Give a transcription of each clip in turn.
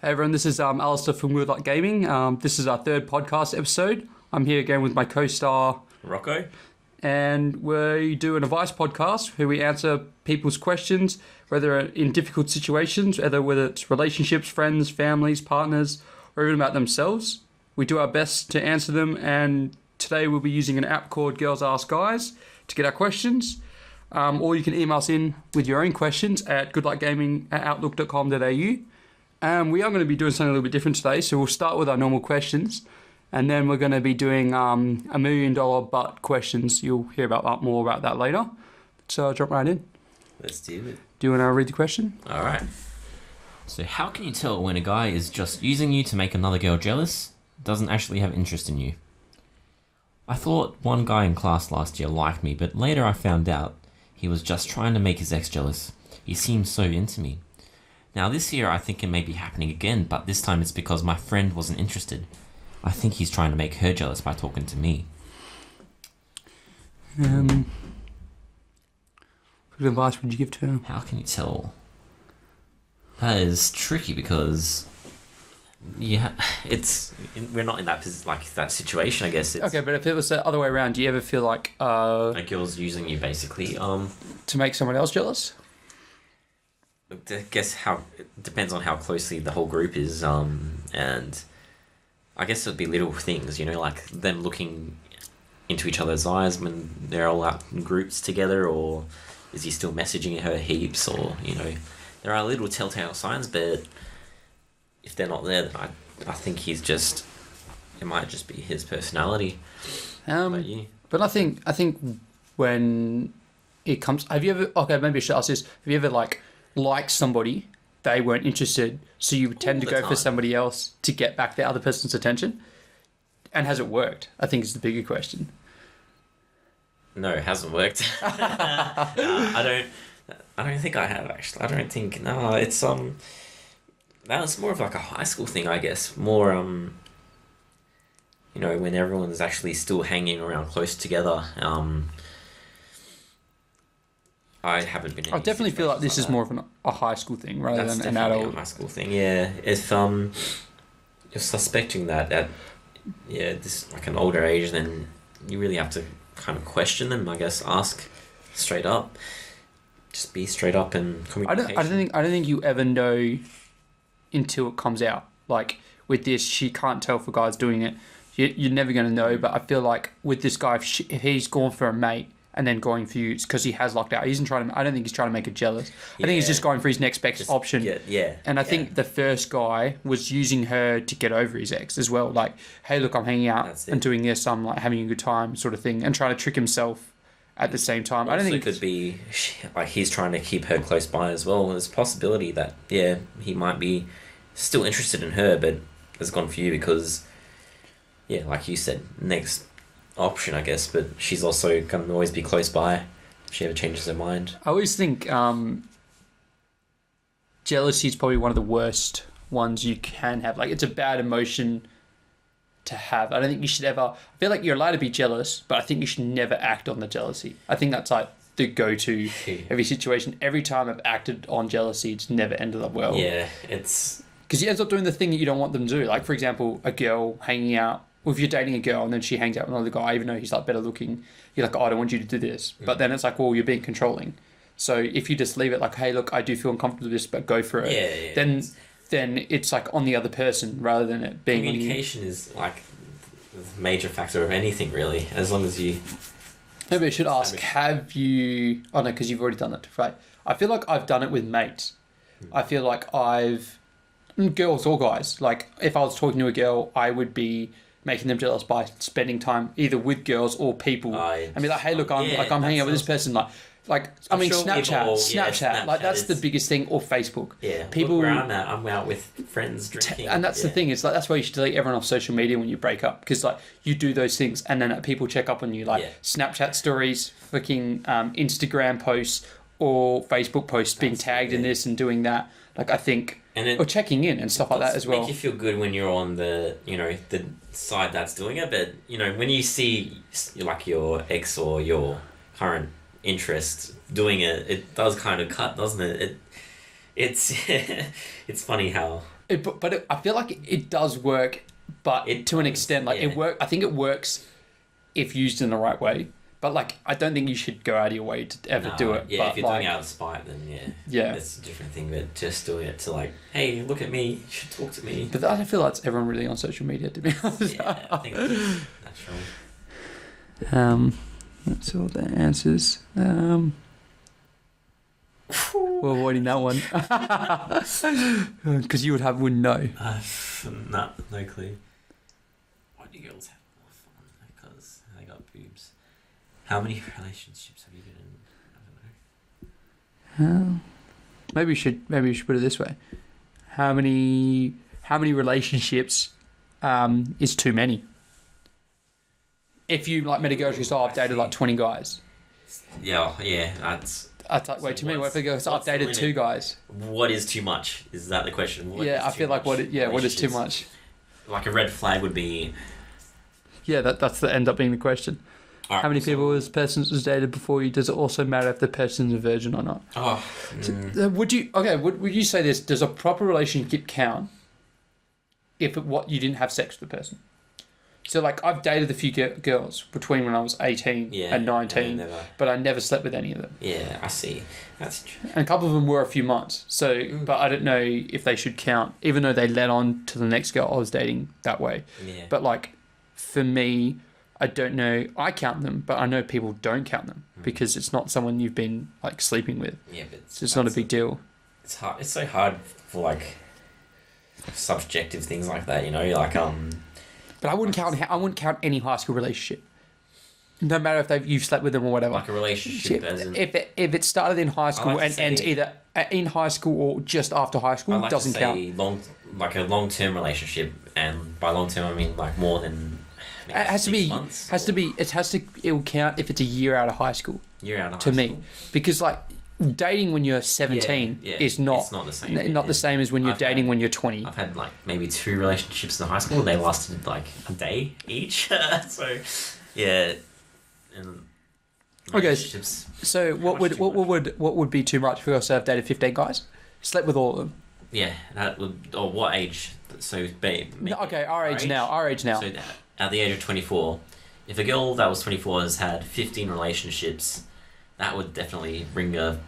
Hey everyone, this is Alistair from Good Luck Gaming. This is our third podcast episode. I'm here again with my co-star Rocco, and we do an advice podcast where we answer people's questions, whether in difficult situations, whether it's relationships, friends, families, partners, or even about themselves. We do our best to answer them, and today we'll be using an app called Girls Ask Guys to get our questions. Or you can email us in with your own questions at goodluckgaming@outlook.com.au. We are going to be doing something a little bit different today, so we'll start with our normal questions, and then we're going to be doing $1 million butt questions. You'll hear more about that later. So I'll drop right in. let's do it. Do you want to read the question? All right. So how can you tell when a guy is just using you to make another girl jealous, doesn't actually have interest in you? I thought one guy in class last year liked me, but later I found out he was just trying to make his ex jealous. He seemed so into me. Now this year I think it may be happening again, but this time it's because my friend wasn't interested. I think he's trying to make her jealous by talking to me. What advice would you give to her? How can you tell? That is tricky because, yeah, we're not in that that situation. I guess. Okay, but if it was the other way around, do you ever feel like a girl's using you basically to make someone else jealous? I guess it depends on how closely the whole group is, and I guess it'd be little things, like them looking into each other's eyes when they're all out in groups together, or is he still messaging her heaps, or there are little telltale signs, but if they're not there, then I think it might just be his personality. But I think when it comes, have you ever? Okay, maybe I should ask this: have you ever liked somebody, they weren't interested, so you would tend to go for somebody else to get back the other person's attention? And has it worked? I think is the bigger question. No, it hasn't worked. I don't think I have, actually. I don't think, no, it's that was more of like a high school thing, I guess. More when everyone's actually still hanging around close together. I haven't been. I definitely feel like this is more of a high school thing rather than an adult. A high school thing, yeah. If you're suspecting that at this like an older age, then you really have to kind of question them. I guess ask straight up. Just be straight up and communication. I don't think you ever know until it comes out. Like with this, she can't tell if a guy's doing it. You're never going to know. But I feel like with this guy, if he's gone for a mate and then going for you, it's because he has locked out. I don't think he's trying to make her jealous. I think he's just going for his next best option. And I think the first guy was using her to get over his ex as well. Like, hey, look, I'm hanging out and doing this. I'm like having a good time, sort of thing, and trying to trick himself at the same time. I don't think it could be like he's trying to keep her close by as well. There's a possibility that he might be still interested in her, but has gone for you because like you said, next option, I guess, but she's also going to always be close by if she ever changes her mind. I always think jealousy is probably one of the worst ones you can have. Like, it's a bad emotion to have. I don't think you should ever... I feel like you're allowed to be jealous, but I think you should never act on the jealousy. I think that's like the go-to every situation. Every time I've acted on jealousy, it's never ended up well. Yeah, it's... Because you end up doing the thing that you don't want them to do. Like, for example, a girl hanging out. Well, if you're dating a girl and then she hangs out with another guy, even though he's like better looking, you're like, I don't want you to do this. But then it's like, well, you're being controlling. So if you just leave it like, hey, look, I do feel uncomfortable with this, but go for it. Then it's like on the other person rather than it being communication on you. Is like the major factor of anything, really. As long as you... Maybe I should ask, have you... Oh, no, because you've already done it. Right. I feel like I've done it with mates. I feel like girls or guys. Like, if I was talking to a girl, I would be making them jealous by spending time either with girls or people. I mean, like, hey, look, I'm hanging out with this person. Snapchat. Like, that's the biggest thing, or Facebook. Yeah, people. Look where I'm out with friends drinking. And that's the thing. It's like, that's why you should delete everyone off social media when you break up, because like you do those things, and then people check up on you, like Snapchat stories, freaking Instagram posts, or Facebook posts being tagged in this and doing that. Like, I think. Or checking in and stuff like that as well. Make you feel good when you're on the the side that's doing it, but when you see like your ex or your current interest doing it, it does kind of cut, doesn't it? It's it's funny how I feel like it does work, but to an extent, like I think it works if used in the right way. But like, I don't think you should go out of your way to ever do it. Yeah, but if you're doing it out of spite, then that's a different thing. But just doing it to like, hey, look at me, you should talk to me. But I don't feel that's everyone really on social media, to be honest. Yeah, I think that's natural. That's all the answers. We're avoiding that one because you wouldn't know. No clue. Why do girls have more fun? Because they got boobs. How many relationships have you been in? I don't know. Maybe we should put it this way. How many relationships is too many? If you like met a girl who's I've dated like 20 guys. Yeah, that's like way too many. What if a girl goes, I've dated 2 guys? What is too much? Is that the question? I feel like what is too much? Like a red flag would be. Yeah, that's the end up being the question. Right, how many people has persons was dated before you? Does it also matter if the person's a virgin or not? Would you say this? Does a proper relationship count if you didn't have sex with the person? So like I've dated a few girls between when I was 18 and 19, but I never slept with any of them. Yeah, I see. That's true. And a couple of them were a few months. So, but I don't know if they should count, even though they led on to the next girl I was dating that way. Yeah. But like for me, I don't know. I count them, but I know people don't count them because it's not someone you've been like sleeping with. Yeah, but so it's not a big deal. It's hard. It's so hard for like subjective things like that, you know, like But I wouldn't count any high school relationship. No matter if you've slept with them or whatever. Like a relationship, if it started in high school and ends either in high school or just after high school, like doesn't count. Like a long-term relationship, and by long-term I mean like more than. It has to be. It will count if it's a year out of high school. To me, because like dating when you're 17 is not. It's not the same. Not the same as when you're dating when you're 20. I've had like maybe 2 relationships in high school. They lasted like a day each. So, yeah. And okay. So what would be too much for us to have dated 15 guys? Slept with all of them. Yeah, that would. Or what age? So, our age now. So at the age of 24, if a girl that was 24 has had 15 relationships, that would definitely ring a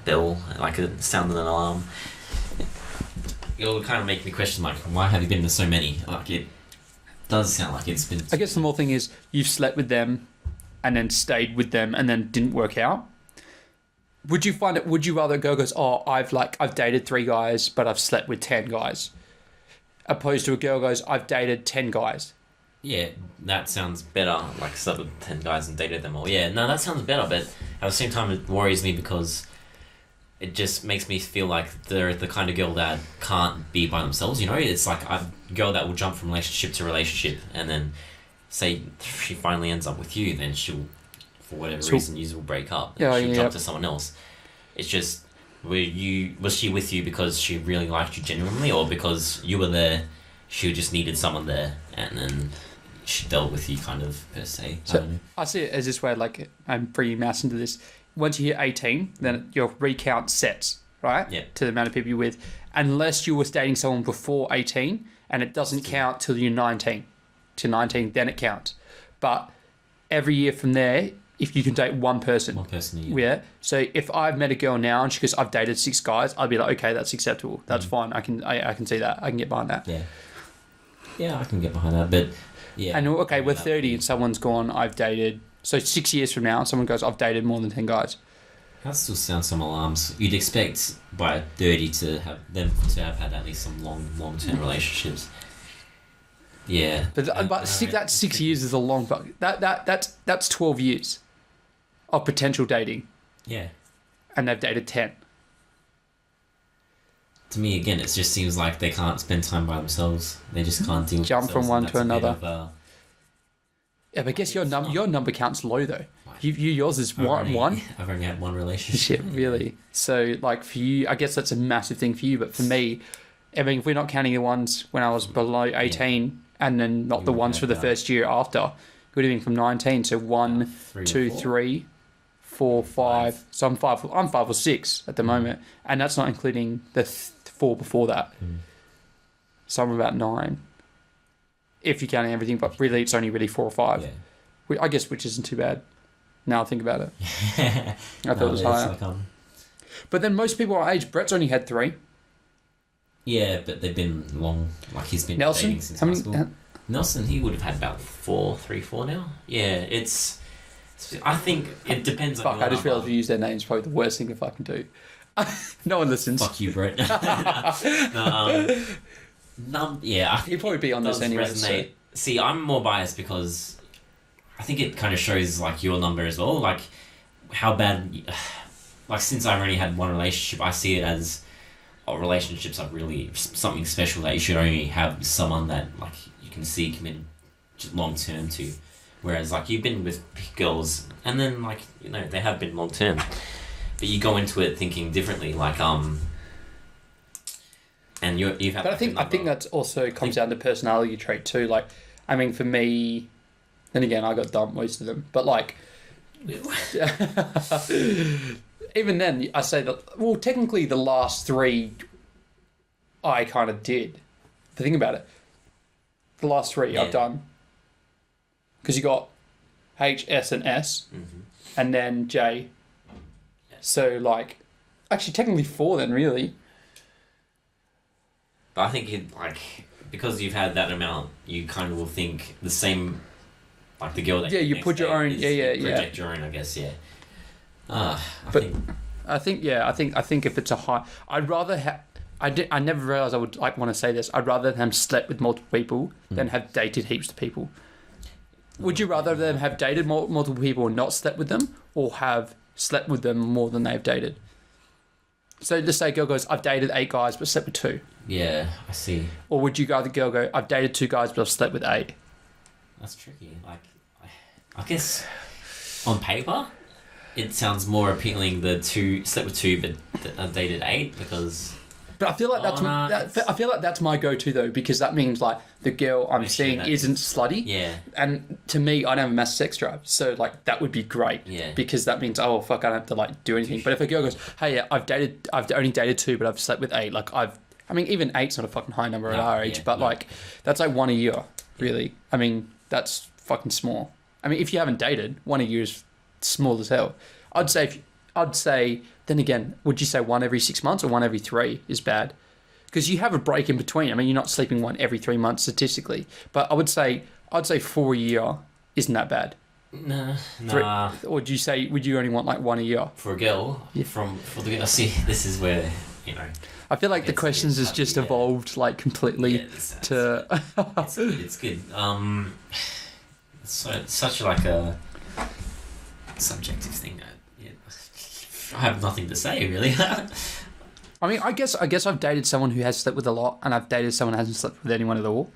bell, like a sound of an alarm. It would kind of make me question, like, why have you been to so many? Like, it does sound like it's been. I guess the more thing is you've slept with them, and then stayed with them, and then didn't work out. Would you rather a girl goes, I've dated 3 guys, but I've slept with 10 guys, opposed to a girl goes, I've dated 10 guys? Yeah, that sounds better. Like, slept with 10 guys and dated them all. Yeah, no, that sounds better, but at the same time, it worries me because it just makes me feel like they're the kind of girl that can't be by themselves, you know? It's like a girl that will jump from relationship to relationship, and then say she finally ends up with you, then she'll, for whatever reason, you will break up. She'll jump to someone else. It's just, was she with you because she really liked you genuinely, or because you were there, she just needed someone there, and then she dealt with you kind of per se. So I see it as this way, like I'm bringing maths into this. Once you hit 18, then your recount sets, right? Yeah. To the amount of people you're with, unless you were dating someone before 18, and it doesn't count till you're 19. To 19, then it counts. But every year from there, if you can date one person. One person a year. Yeah. So if I've met a girl now and she goes, I've dated 6 guys, I'd be like, okay, that's acceptable. That's fine. I can see that. I can get behind that. Yeah. Yeah, I can get behind that, but yeah. And okay, we're 30 and someone's gone, I've dated. So 6 years from now, someone goes, I've dated more than 10 guys. That still sounds some alarms. You'd expect by 30 to have had at least some long-term relationships. Yeah. But that's 6 years is a long... That's 12 years of potential dating. Yeah. And they've dated 10. To me, again, it just seems like they can't spend time by themselves. They just can't deal with jump from one to another. Yeah, but I guess your number counts low though. Yours is one. I've only had one relationship. Shit, really. So like for you, I guess that's a massive thing for you. But for me, I mean, if we're not counting the ones when I was below 18, and then not the ones for the first year after, it would have been from 19. So 1, 2, 3, 4, 5. So I'm 5 or 6 at the moment, and that's not including the 4 before that. So I'm about 9, if you're counting everything. But really, it's only really 4 or 5. Yeah. I guess, which isn't too bad. Now I think about it. I thought it was it's higher. like, But then most people our age, Brett's only had 3. yeah, but they've been long. Like he's been Nelson? dating since How high many- school. Nelson, he would have had about 3, 4 now. Yeah, I think it depends on Fuck, your I just number. realised we use their names. Probably the worst thing to fucking do. No one listens. Fuck you, Brett. Yeah, He'd probably be on this does anyway. resonate. So. See, I'm more biased because I think it kind of shows like your number as well, like how bad. Like since I've only had one relationship, I see it as relationships are really something special that you should only have someone that like you can see committed long term to. Whereas like you've been with girls and then like they have been long term, but you go into it thinking differently, like and you've had. But I think that also comes down to personality trait too. Like, I mean, for me, then again, I got dumped most of them. But like, even then, I say that. Well, technically, the last 3, I kind of did. If you think about it, the last 3 I've done. Because you got H, S, and S, and then J. So like, actually, technically 4 then, really. But I think because you've had that amount, you kind of will think the same, like the girl that you next put your date own. is, Yeah. project your own, I guess. Yeah. I think if it's a high, I'd rather have. I never realized I would want to say this. I'd rather them slept with multiple people than have dated heaps of people. Would you rather them have dated multiple people and not slept with them, or have slept with them more than they've dated? So let's say a girl goes, I've dated 8 guys but slept with 2. Yeah, I see. Or would you rather girl go, I've dated 2 guys but I've slept with 8? That's tricky. Like, I guess on paper, it sounds more appealing. The 2 slept with 2 but I've dated 8 because. But I feel like I feel like that's my go-to though, because that means like the girl I'm seeing isn't slutty. Yeah. And to me, I don't have a massive sex drive, so like that would be great. Yeah. Because that means I don't have to like do anything. But if a girl goes, hey, yeah, I've only dated 2, but I've slept with 8. Like even 8's not a fucking high number at our age, but like that's like 1 a year, really. I mean, that's fucking small. I mean, if you haven't dated, 1 a year is small as hell. I'd say. Then again, would you say 1 every 6 months or 1 every 3 is bad? Because you have a break in between. I mean, you're not sleeping 1 every 3 months statistically, but I'd say 4 a year isn't that bad. Nah. Or would you only want like 1 a year For a girl, for the girl. See, this is where I feel like the questions has just evolved like completely to. It's good. So it's such like a subjective thing. I have nothing to say really. I mean, I guess I've dated someone who has slept with a lot, and I've dated someone who hasn't slept with anyone at all.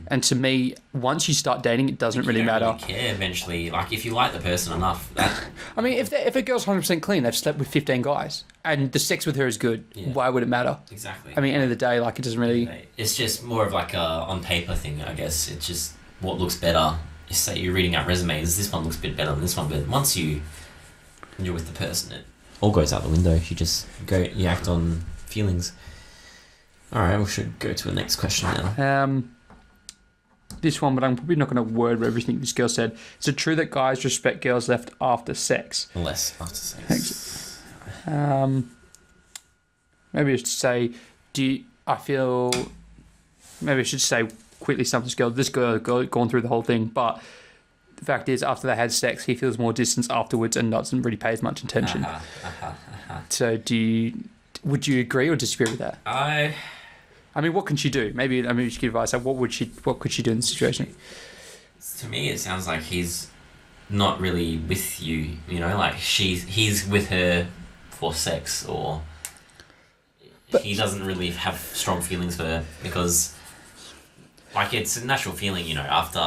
And to me, once you start dating, it doesn't really matter. Really care eventually. Like if you like the person enough. I mean, if a girl's 100% clean, they've slept with 15 guys, and the sex with her is good. Yeah. Why would it matter? Exactly. I mean, end of the day, like it doesn't really. It's just more of like a on paper thing, I guess. It's just what looks better. You say you're reading out resumes. This one looks a bit better than this one, but once you're with the person, it all goes out the window. You act on feelings. All right, we should go to the next question now. This one, but I'm probably not going to word everything this girl said. Is it true that guys respect girls left after sex? Less after sex. Maybe I should say, maybe I should say quickly something to this girl. This girl gone through the whole thing, but the fact is, after they had sex, he feels more distance afterwards and doesn't really pay as much attention. So would you agree or disagree with that? I mean, what can she do? Maybe she could advise. What could she do in this situation? To me, it sounds like he's not really with you. Like he's with her for sex, or he doesn't really have strong feelings for her because, like, it's a natural feeling. After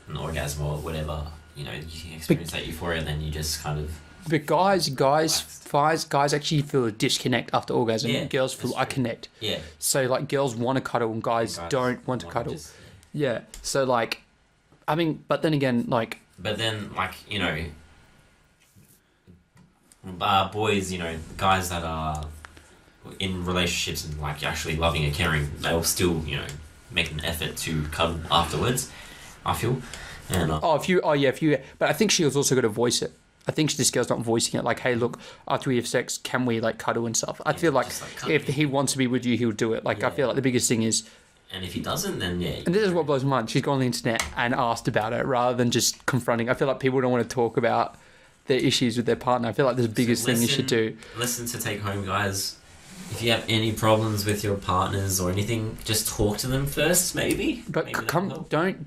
an orgasm or whatever, you experience that euphoria, and then you just kind of. But guys actually feel a disconnect after orgasm. Yeah, girls feel a connect. Yeah. So like girls want to cuddle and guys don't want to cuddle. Yeah. So like, I mean, but then again, like. But then, like, boys, guys that are in relationships and like actually loving and caring, they'll still, make an effort to cuddle afterwards, I feel. And but I think she was also going to voice it. I think this girl's not voicing it like, hey, look, after we have sex, can we like cuddle and stuff? I feel like if he wants to be with you, he'll do it. Like, I feel like the biggest thing is. And if he doesn't, then yeah. And this is what blows my mind. She's gone on the internet and asked about it rather than just confronting. I feel like people don't want to talk about their issues with their partner. I feel like the biggest thing you should do. Listen to take home, guys. If you have any problems with your partners or anything, just talk to them first, maybe. But maybe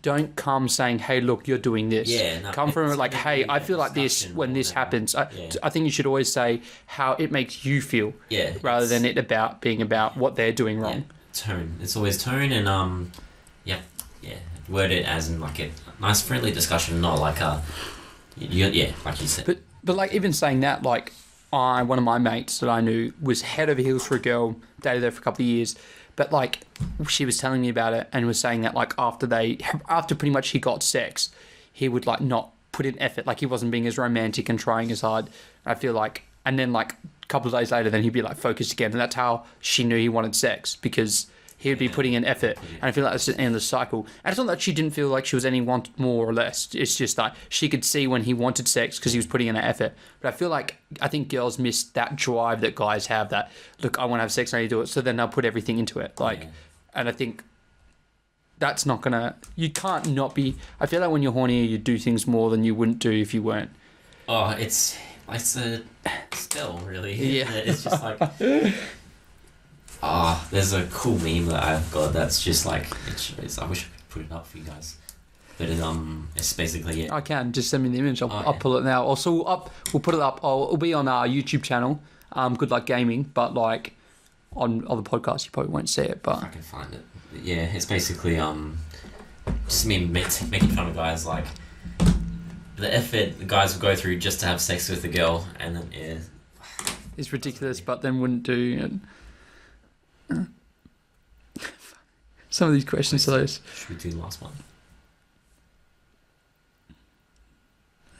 don't come saying, hey, look, you're doing this. Yeah, no, come from like, hey, I feel like this when this happens. I think you should always say how it makes you feel. Yeah. Rather than it being about what they're doing wrong. Yeah, tone. It's always tone and word it as in like a nice friendly discussion, not like like you said. But like even saying that, like one of my mates that I knew was head over heels for a girl, dated her for a couple of years, but like she was telling me about it and was saying that like after pretty much he got sex, he would like not put in effort, like he wasn't being as romantic and trying as hard. I feel like, and then like a couple of days later, then he'd be like focused again, and that's how she knew he wanted sex, because he would be putting in effort, and I feel like that's the end of the cycle. And it's not that she didn't feel like she was any wanted more or less. It's just that she could see when he wanted sex because he was putting in an effort. But I think girls miss that drive that guys have. That look, I want to have sex, I need to do it. So then they'll put everything into it. And I think that's not gonna. You can't not be. I feel like when you're horny, you do things more than you wouldn't do if you weren't. Oh, it's a spell, really. Yeah. It's just like. There's a cool meme that I've got that's just like it shows. I wish I could put it up for you guys, but it's basically I can just send me the image. I'll pull it now. Also, we'll put it up. It'll be on our YouTube channel, Good Luck Gaming. But like on other podcasts, you probably won't see it. But I can find it. But yeah, it's basically just me making fun of guys, like the effort the guys will go through just to have sex with a girl, and then it's ridiculous. But then wouldn't do. And, some of these questions are those. Should we do the last one?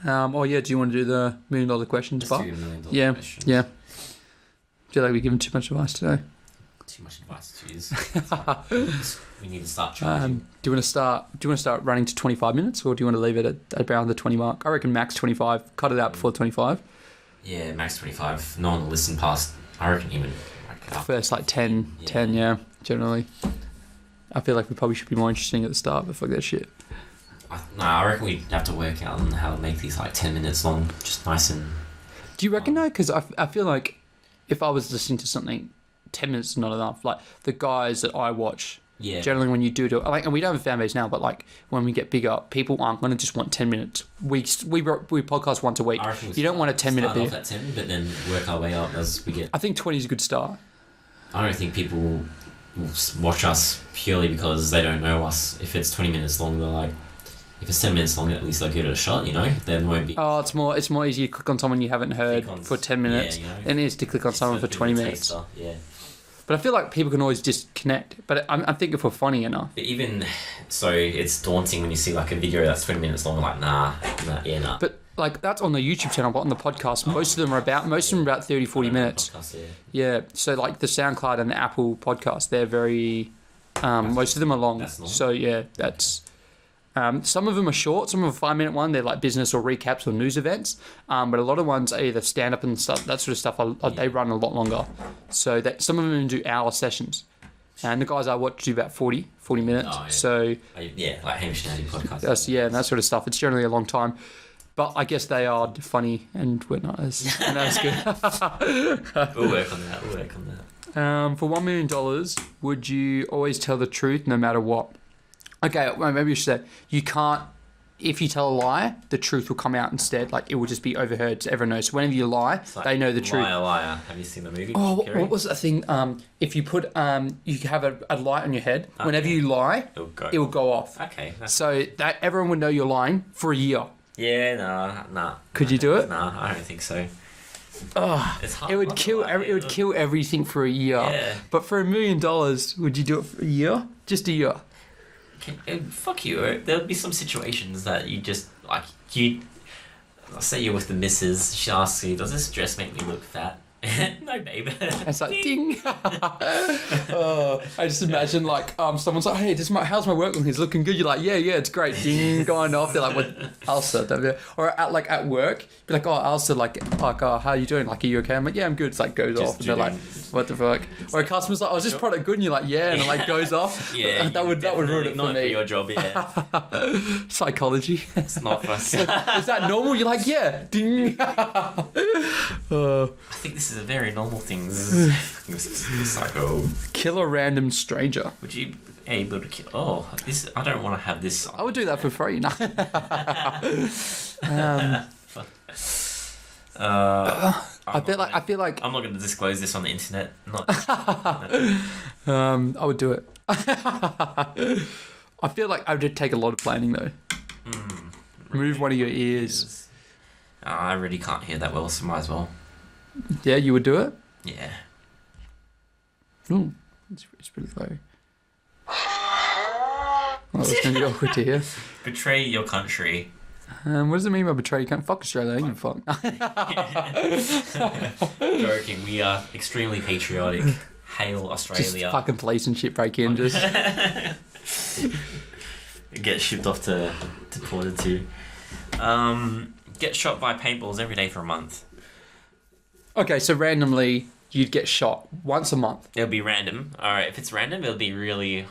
Do you want to do the $1 million questions? Let's do $1 million questions. Yeah. I feel like we're giving too much advice today. Too much advice to use. We need to start trying. Do you want to start running to 25 minutes, or do you want to leave it at around the 20 mark? I reckon max 25. Cut it out before 25. Yeah, max 25. No one will listen past. I reckon even. First like 10, generally. I feel like we probably should be more interesting at the start, but fuck that shit. I reckon we'd have to work out on how to make these like 10 minutes long, just nice and... Do you reckon though? Because I feel like if I was listening to something, 10 minutes is not enough. Like the guys that I watch, generally when you do it, like, and we don't have a fan base now, but like when we get bigger, people aren't going to just want 10 minutes. We podcast once a week. You don't want a 10-minute video. Start off at 10, but then work our way up as we get... I think 20 is a good start. I don't think people will watch us purely because they don't know us. If it's 20 minutes long, they're like, if it's 10 minutes long, at least they'll give it a shot, Then won't be... Oh, it's more easy to click on someone you haven't heard for 10 minutes than it is to click on someone for 20 minutes. Yeah. But I feel like people can always disconnect. But I think if we're funny enough. But even so, it's daunting when you see like a video that's 20 minutes long. Like, nah. But like that's on the YouTube channel, but on the podcast, most of them are about 30, 40 minutes. Podcast, yeah. So like the SoundCloud and the Apple podcast, they're very. Most of them are long. So yeah, that's. Some of them are short. Some of them are 5-minute one. They're like business or recaps or news events. But a lot of ones are either stand up and stuff. That sort of stuff. They run a lot longer. So that some of them do hour sessions. And the guys I watch do about 40 minutes. Oh, yeah. So like Hamish and Andy podcast. And that sort of stuff. It's generally a long time. But I guess they are funny and we're not as good. We'll work on that. For $1 million, would you always tell the truth no matter what? Okay, maybe you should say, you can't, if you tell a lie, the truth will come out instead. Like, it will just be overheard so everyone knows. So whenever you lie, like they know the truth. Liar. Have you seen the movie? Oh, what was that thing? If you put, you have a light on your head. Okay. Whenever you lie, it will go off. Okay. So that everyone would know you're lying for a year. Yeah, nah. Could you do it? Nah, I don't think so. Oh, it's hard. It would kill everything for a year. Yeah. But for $1 million, would you do it for a year? Just a year. Fuck you. There'll be some situations that you just like say you're with the missus, she asks you, does this dress make me look fat? No, babe. It's like, ding. I just imagine, like, someone's like, hey, how's my work looking? It's looking good. You're like, yeah, it's great. Ding, going off. They're like, what, Alsa? Or at work, be like, oh, Alsa, how are you doing? Like, are you okay? I'm like, yeah, I'm good. It's like, goes off. And they're like, what the fuck? Or a customer's like, oh, is this product good? And you're like, yeah. And it like goes off. Yeah. that would ruin it for not me. For your job, yeah. Psychology. It's not for us. Is that normal? You're like, yeah. Ding. I think this is a very normal thing. Psycho. Kill a random stranger. Would you be able to kill? Oh, this. I don't want to have this. I would do that for free. No. I feel like I'm not going to disclose this on the internet. I would do it. I feel like I would take a lot of planning though. Move one of your ears. I really can't hear that well, so might as well. Yeah, you would do it? Yeah. Ooh, it's pretty low. Oh, that's going to be awkward to hear. Betray your country. What does it mean by betray? You can't fuck Australia, you fuck. Joking, we are extremely patriotic. Hail Australia. Just fucking police and shit break in, just. Get shipped off to deported to. Get shot by paintballs every day for a month. Okay, so randomly, you'd get shot once a month. It'll be random. Alright, if it's random, it'll be really...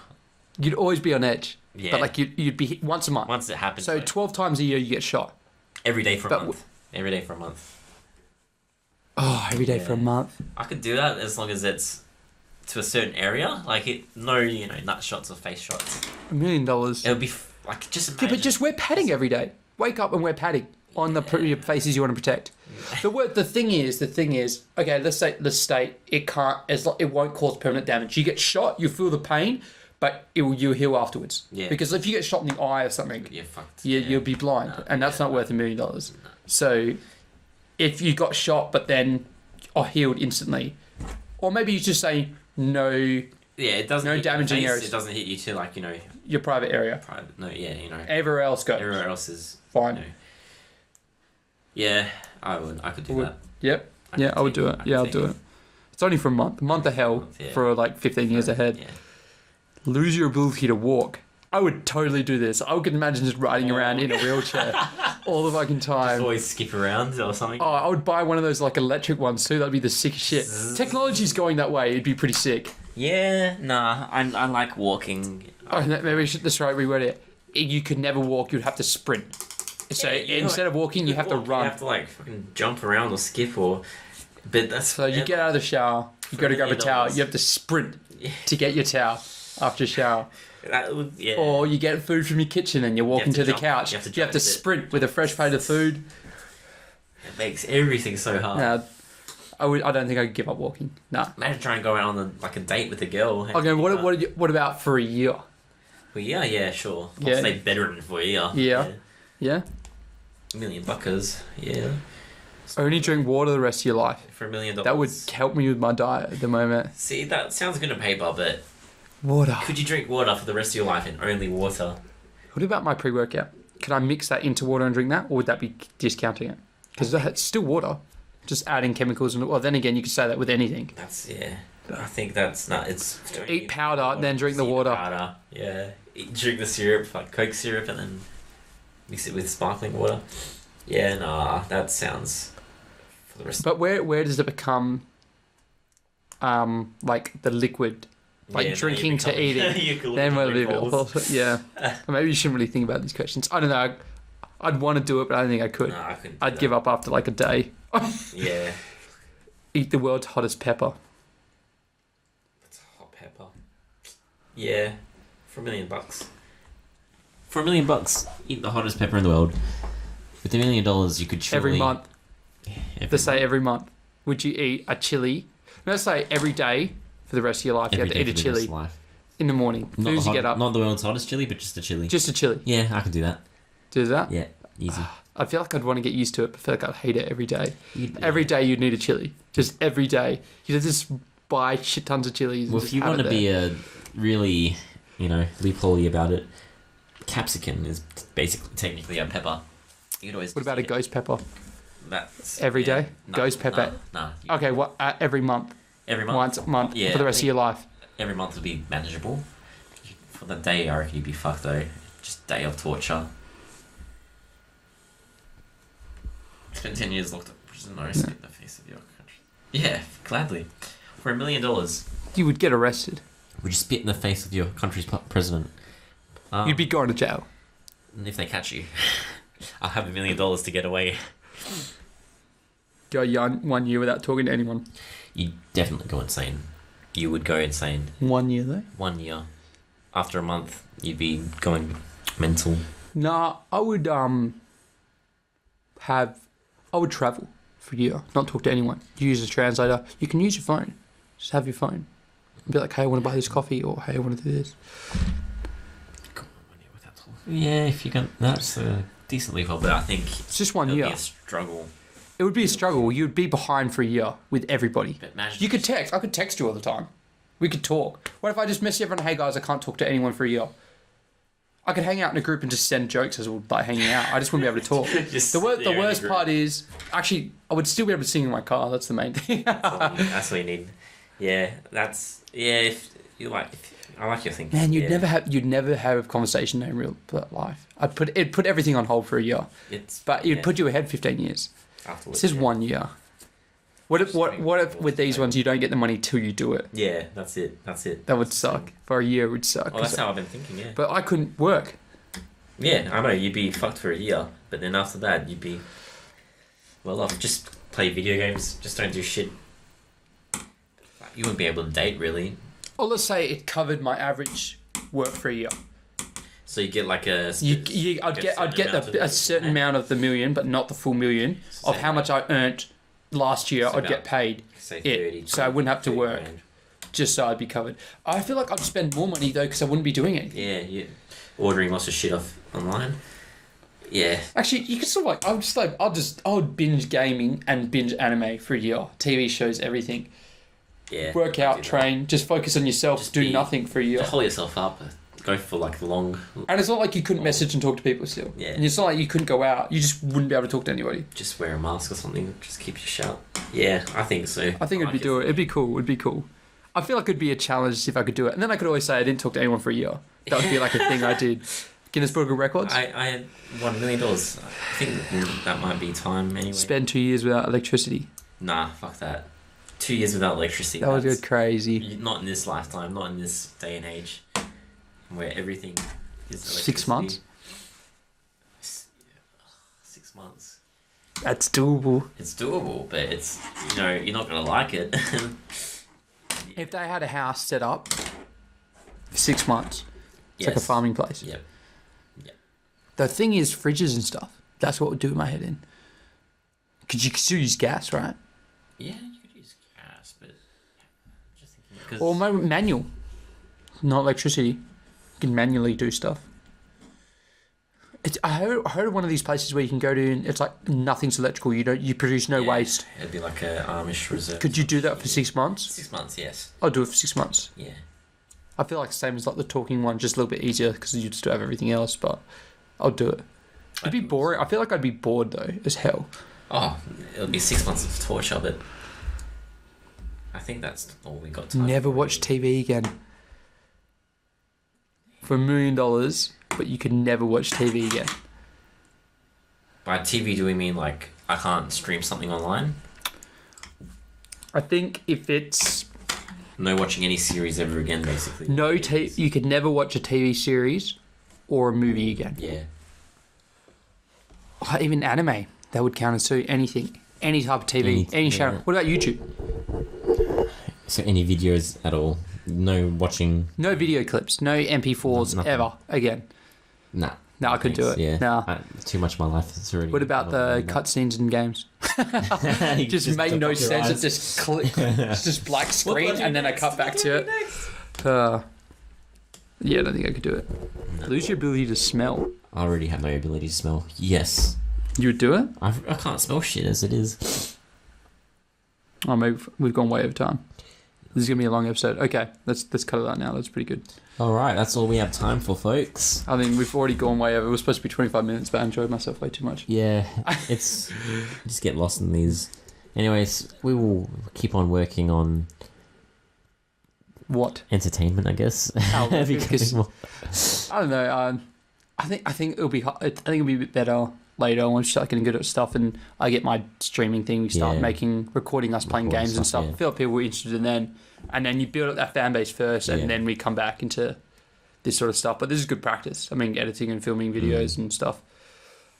You'd always be on edge. Yeah. But like you'd be hit once a month. Once it happens. So 12 times a year you get shot. Every day for a month. Every day for a month. Oh, every day for a month. I could do that as long as it's to a certain area. Like, no, nut shots or face shots. $1 million. It'll be, just imagine. Yeah, but just wear padding every day. Wake up and wear padding on the faces you want to protect. The thing is, okay, let's state it can't, it won't cause permanent damage. You get shot, you feel the pain, but you'll heal afterwards. Yeah. Because if you get shot in the eye or something, you're fucked. You'll be blind, and that's not worth $1 million. No. So, if you got shot but then are healed instantly, or maybe you just say no. Yeah, it doesn't. No damaging areas. It doesn't hit you to your private area. Everywhere else goes. Everywhere else is fine. Yeah, I could do that. Yep. I would do it. Yeah, I'll do it. It's only for a month. A month of hell for 15 years ahead. Yeah. Lose your ability to walk. I would totally do this. I could imagine just riding around in a wheelchair all the fucking time. Just always skip around or something. Oh, I would buy one of those electric ones too. That'd be the sickest shit. Technology's going that way. It'd be pretty sick. Yeah, nah. I like walking. Oh, maybe we should reword it. You could never walk. You'd have to sprint. So instead of walking, you have to run. You have to fucking jump around or skip but that's... So you get out of the shower, you got to grab a towel, you have to sprint to get your towel after a shower. Or you get food from your kitchen and you're walking to the couch. You have to sprint with a fresh plate of food. It makes everything so hard. I don't think I could give up walking. Nah. Imagine trying to go out on a date with a girl. Okay, what about for a year? For a year? Yeah, sure. I'll stay bedridden for a year. Yeah? $1 million buckers, yeah. Only drink water the rest of your life. For $1 million. That would help me with my diet at the moment. See, that sounds good on paper, but... Water. Could you drink water for the rest of your life and only water? What about my pre-workout? Can I mix that into water and drink that? Or would that be discounting it? Because it's still water. Just adding chemicals. Well, then again, you could say that with anything. I think that's not... Eat powder, then drink the water. Powder, yeah. Drink the syrup, like Coke syrup, and then... mix it with sparkling water. Yeah, nah, that sounds for the rest. But where does it become, the liquid, drinking to eating? Then where yeah. Maybe you shouldn't really think about these questions. I don't know. I'd want to do it, but I don't think I could. No, I couldn't. I'd give up after a day. Yeah. Eat the world's hottest pepper. That's a hot pepper. Yeah, for $1 million. For $1 million, eat the hottest pepper in the world. With $1 million, you could surely... Every month. Let's say every month. Would you eat a chili? Let's say every day for the rest of your life. You have to eat a chili in the morning. As soon as you get up. Not the world's hottest chili, but just a chili. Just a chili. Yeah, I could do that. Do that? Yeah, easy. I feel like I'd want to get used to it, but I feel like I'd hate it every day. Every day you'd need a chili. Just every day. You'd just buy shit tons of chilies. Well, if you want to be a really, loophole-y about it, capsicum is basically technically a pepper. You could always. What about a ghost pepper? That's Every day? Nah, Ghost pepper. Nah. Okay, what? Every month. Every month. Once a month Yeah, for the rest of your life. Every month would be manageable. For the day, I reckon you'd be fucked though. Just day of torture. Spend 10 years locked up in prison or spit in the face of your country. Yeah, gladly. For $1 million. You would get arrested. Would you spit in the face of your country's president? You'd be going to jail. And if they catch you, I'll have $1 million to get away. Go 1 year without talking to anyone. You'd definitely go insane. You would go insane. 1 year though? 1 year. After a month, you'd be going mental. Nah, I would travel for a year, not talk to anyone. Use a translator. You can use your phone. Just have your phone. Be like, hey, I want to buy this coffee, or hey, I want to do this. Yeah, if you can, that's decently well, but I think it's just 1 year. It'd be a struggle. It would be a struggle. You'd be behind for a year with everybody. But imagine You could text. I could text you all the time. We could talk. What if I just message everyone, hey guys, I can't talk to anyone for a year? I could hang out in a group and just send jokes as we're like hanging out. I just wouldn't be able to talk. The worst part is, actually, I would still be able to sing in my car. That's the main thing. That's what you need. Yeah, if you like, I like your thinking. Man, you'd never have a conversation in real life. It'd put everything on hold for a year. But it'd put you ahead 15 years. Afterwards, this is 1 year. What if with these ones you don't get the money till you do it? Yeah, that's it. That would suck. For a year it would suck. Well, that's how I've been thinking, yeah. But I couldn't work. Yeah, I know, you'd be fucked for a year, but then after that you'd be well off. Just play video games, just don't do shit. You wouldn't be able to date really. Or let's say it covered my average work for a year. So you get like a... I'd get a certain amount of the million, but not the full million of how much I earned last year. I'd get paid say 30, so I wouldn't have to work, grand. just so I'd be covered. I feel like I'd spend more money though because I wouldn't be doing anything. Yeah, ordering lots of shit off online. Yeah. Actually, you could sort of I would binge gaming and binge anime for a year. TV shows, everything. Yeah. Work out, train, just focus on yourself, just do nothing for a year. Just hold yourself up. Go for like long... And it's not like you couldn't message and talk to people still. Yeah. And it's not like you couldn't go out. You just wouldn't be able to talk to anybody. Just wear a mask or something. Just keep your shut. Yeah, I think so. I think it'd be cool. I feel like it'd be a challenge if I could do it. And then I could always say I didn't talk to anyone for a year. That would be like a thing I did. Guinness Book of Records? I had $1 million. I think that might be time anyway. Spend 2 years without electricity. Nah, fuck that. 2 years without electricity. That would go crazy. Not in this lifetime, not in this day and age. Where everything is electricity. 6 months? 6 months. That's doable. It's doable, but it's, you're not going to like it. If they had a house set up for 6 months, it's like a Yes. farming place. Yep. The thing is, fridges and stuff, that's what would do my head in. Because you could still use gas, right? Yeah, you could use gas, but just thinking, Or manual, not electricity. You can manually do stuff. I heard of one of these places where you can go to and it's like nothing's electrical. You produce no waste. It'd be like a Amish reserve. Could you do that for 6 months? 6 months, yes. I'll do it for 6 months. Yeah. I feel like the same as like the talking one, just a little bit easier because you still have everything else. But I'll do it. It'd be boring. I feel like I'd be bored though, as hell. Oh, it'll be 6 months of torture, but I think that's all we got time Never for. watch TV again. For $1 million, but you could never watch TV again. By TV, do we mean like I can't stream something online? I think if it's No watching any series ever again, basically. you could never watch a TV series or a movie again. Yeah. Even anime, that would count as too. Anything, any type of TV, any channel. What about YouTube? So any videos at all? No watching? No video clips, no MP4s Nothing. ever again. Nah. No, I couldn't do it. Yeah. No. Too much of my life is already... What about the cutscenes in games? just make no sense. It just click. It's just black screen, and then I cut back to it. Yeah, I don't think I could do it. No. Lose your ability to smell. I already have no ability to smell. Yes. You would do it? I can't smell shit as it is. Oh, maybe we've gone way over time. This is going to be a long episode. Okay, let's cut it out now. That's pretty good. All right, that's all we have time for, folks. I think we've already gone way over. It was supposed to be 25 minutes, but I enjoyed myself way too much. Yeah, it's just get lost in these. Anyways, we will keep on working on what entertainment, I guess. I don't know. I think it'll be. I think it'll be a bit better later once you start getting good at stuff, and I get my streaming thing. We start recording us playing games and stuff. I feel like people are interested in then, and then you build up that fan base first, and then we come back into this sort of stuff. But this is good practice. I mean, editing and filming videos and stuff.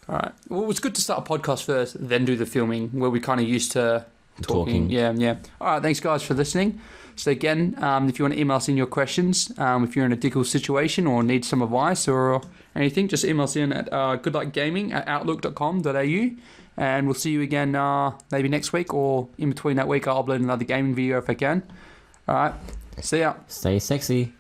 All right. Well, it's good to start a podcast first, then do the filming, where we kind of used to talking. Yeah. All right. Thanks, guys, for listening. So again, if you want to email us in your questions, if you're in a difficult situation or need some advice or anything, just email us in at goodluckgaming@outlook.com.au, and we'll see you again maybe next week, or in between that week I'll upload another gaming video if I can. All right. See ya. Stay sexy.